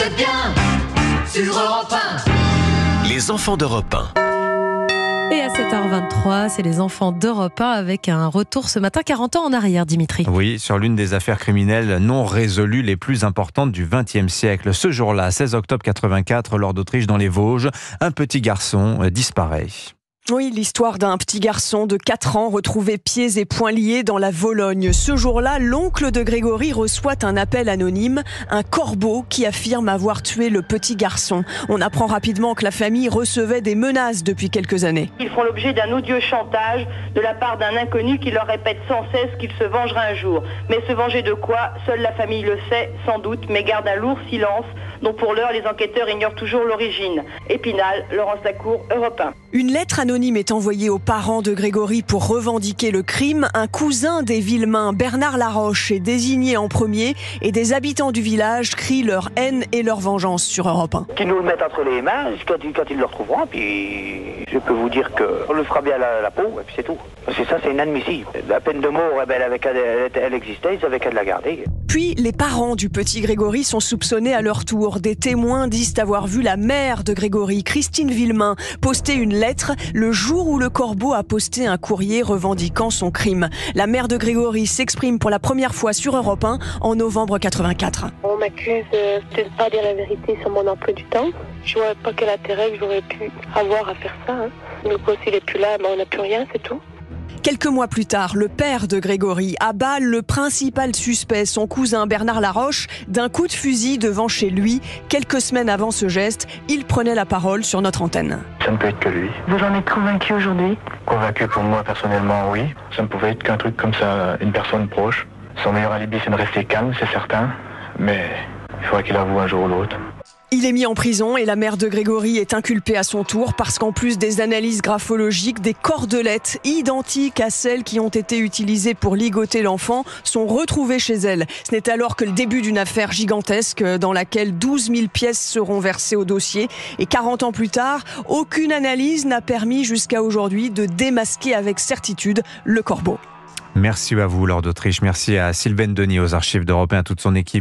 êtes bien sur Europe 1. Les enfants d'Europe 1. Et à 7h23, c'est les enfants d'Europe 1 avec un retour ce matin 40 ans en arrière, Dimitri. Oui, sur l'une des affaires criminelles non résolues les plus importantes du XXe siècle. Ce jour-là, 16 octobre 84, lors d'Autriche dans les Vosges, un petit garçon disparaît. Oui, l'histoire d'un petit garçon de 4 ans retrouvé pieds et poings liés dans la Vologne. Ce jour-là, l'oncle de Grégory reçoit un appel anonyme, un corbeau qui affirme avoir tué le petit garçon. On apprend rapidement que la famille recevait des menaces depuis quelques années. Ils font l'objet d'un odieux chantage de la part d'un inconnu qui leur répète sans cesse qu'il se vengera un jour. Mais se venger de quoi? Seule la famille le sait, sans doute, mais garde un lourd silence dont pour l'heure les enquêteurs ignorent toujours l'origine. Épinal, Laurence Lacour, Europe 1. Une lettre anonyme est envoyée aux parents de Grégory pour revendiquer le crime. Un cousin des Villemains, Bernard Laroche, est désigné en premier et des habitants du village crient leur haine et leur vengeance sur Europe 1. Qu'ils nous le mettent entre les mains quand ils le retrouveront, puis je peux vous dire qu'on le fera bien la peau, et puis c'est tout. Parce que ça, c'est inadmissible. La peine de mort, elle existait, ils avaient qu'à la garder. Puis, les parents du petit Grégory sont soupçonnés à leur tour. Des témoins disent avoir vu la mère de Grégory, Christine Villemain, poster une lettre le jour où le corbeau a posté un courrier revendiquant son crime. La mère de Grégory s'exprime pour la première fois sur Europe 1 en novembre 84. On m'accuse de ne pas dire la vérité sur mon emploi du temps. Je vois pas quel intérêt que j'aurais pu avoir à faire ça. Le gosse, il est plus là, on n'a plus rien, c'est tout. Quelques mois plus tard, le père de Grégory abat le principal suspect, son cousin Bernard Laroche, d'un coup de fusil devant chez lui. Quelques semaines avant ce geste, il prenait la parole sur notre antenne. Ça ne peut être que lui. Vous en êtes convaincu aujourd'hui? Convaincu pour moi, personnellement, oui. Ça ne pouvait être qu'un truc comme ça, une personne proche. Son meilleur alibi, c'est de rester calme, c'est certain. Mais il faudrait qu'il avoue un jour ou l'autre. Il est mis en prison et la mère de Grégory est inculpée à son tour parce qu'en plus des analyses graphologiques, des cordelettes identiques à celles qui ont été utilisées pour ligoter l'enfant sont retrouvées chez elle. Ce n'est alors que le début d'une affaire gigantesque dans laquelle 12 000 pièces seront versées au dossier. Et 40 ans plus tard, aucune analyse n'a permis jusqu'à aujourd'hui de démasquer avec certitude le corbeau. Merci à vous, Lord d'Autriche. Merci à Sylvaine Denis aux archives d'Europe 1 et à toute son équipe.